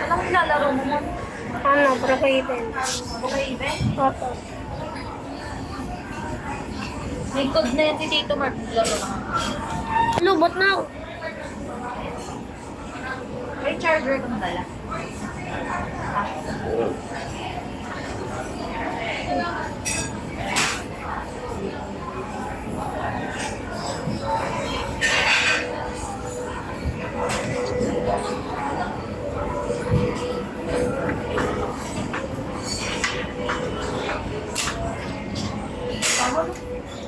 Anong nilalaro mo mo? Ano, Brookhaven. Brookhaven? Opo. May code na yan si Tito Mark. Laro na. Lubot na ako. May charger kang dala.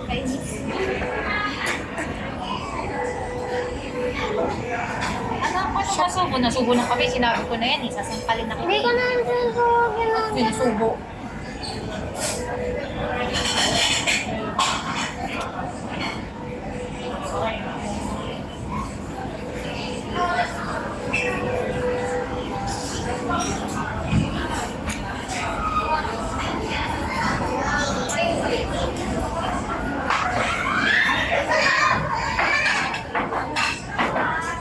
Kainis. Ano ako nung masubo? Nasubo ng kami. Sinabi ko na yan. Sasampalin na Hindi kami. ko na sinusubo. Sinusubo.